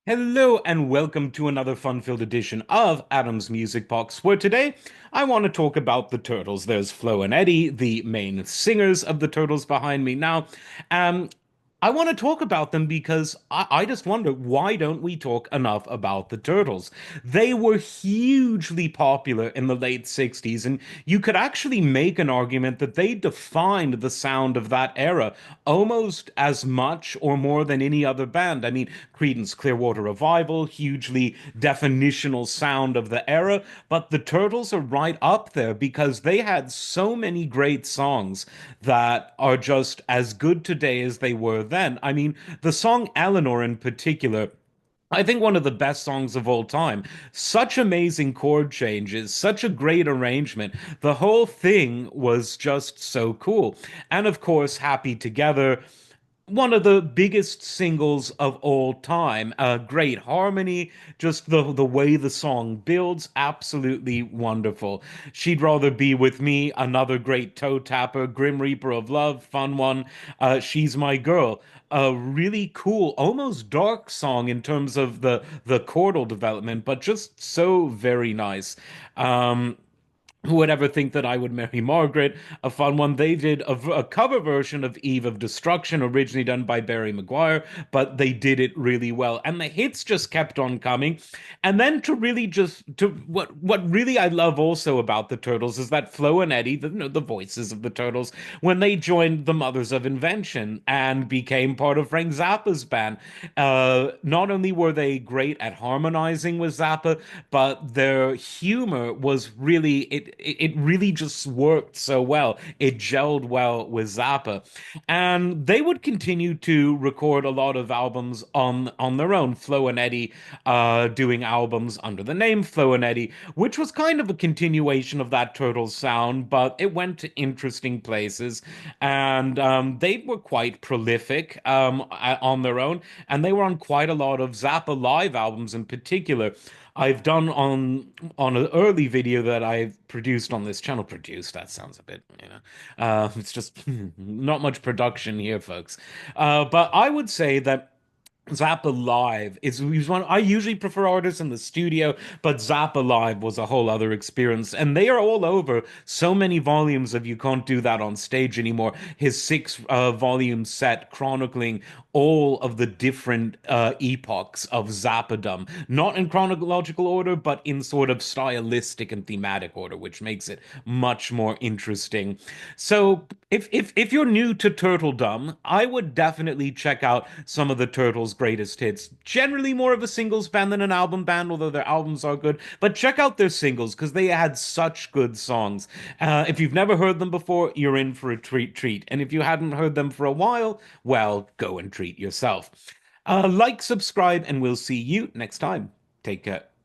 Hello and welcome to another fun-filled edition of Adam's Music Box, where today I want to talk about the Turtles. There's Flo and Eddie, the main singers of the Turtles behind me now. Um, I want to talk about them because I just wonder, why don't we talk enough about the Turtles? They were hugely popular in the late 60s, and you could actually make an argument that they defined the sound of that era almost as much or more than any other band. I mean, Creedence Clearwater Revival, hugely definitional sound of the era, but the Turtles are right up there because they had so many great songs that are just as good today as they were then. I mean, the song Eleanor in particular. I think one of the best songs of all time. Such amazing chord changes, such a great arrangement. The whole thing was just so cool. And of course, Happy Together, one of the biggest singles of all time. Great harmony, just the way the song builds, absolutely wonderful. She'd Rather Be With Me, another great toe tapper. Grim Reaper of Love, fun one. She's My Girl. A really cool, almost dark song in terms of the chordal development, but just so very nice. Who would ever think that I would marry Margaret? A fun one. They did a cover version of Eve of Destruction, originally done by Barry Maguire, but they did it really well. And the hits just kept on coming. And then to what really I love also about the Turtles is that Flo and Eddie, the voices of the Turtles, when they joined the Mothers of Invention and became part of Frank Zappa's band, not only were they great at harmonizing with Zappa, but their humor was really it really just worked so well. It gelled well with Zappa. And they would continue to record a lot of albums on their own. Flo and Eddie doing albums under the name Flo and Eddie, which was kind of a continuation of that Turtles sound, but it went to interesting places. And they were quite prolific on their own, and they were on quite a lot of Zappa live albums in particular. I've done on an early video that I've produced on this channel. Produced, that sounds a bit, it's just not much production here, folks. But I would say that Zappa Live is one. I usually prefer artists in the studio, but Zappa Live was a whole other experience, and they are all over so many volumes of You Can't Do That on Stage anymore. His six volume set chronicling all of the different epochs of Zappadom, not in chronological order, but in sort of stylistic and thematic order, which makes it much more interesting. So, if you're new to Turtledom, I would definitely check out some of the Turtles' greatest hits. Generally more of a singles band than an album band, although their albums are good. But check out their singles because they had such good songs. If you've never heard them before, you're in for a treat. And if you hadn't heard them for a while, well, go and treat yourself. Like, subscribe, and we'll see you next time. Take care.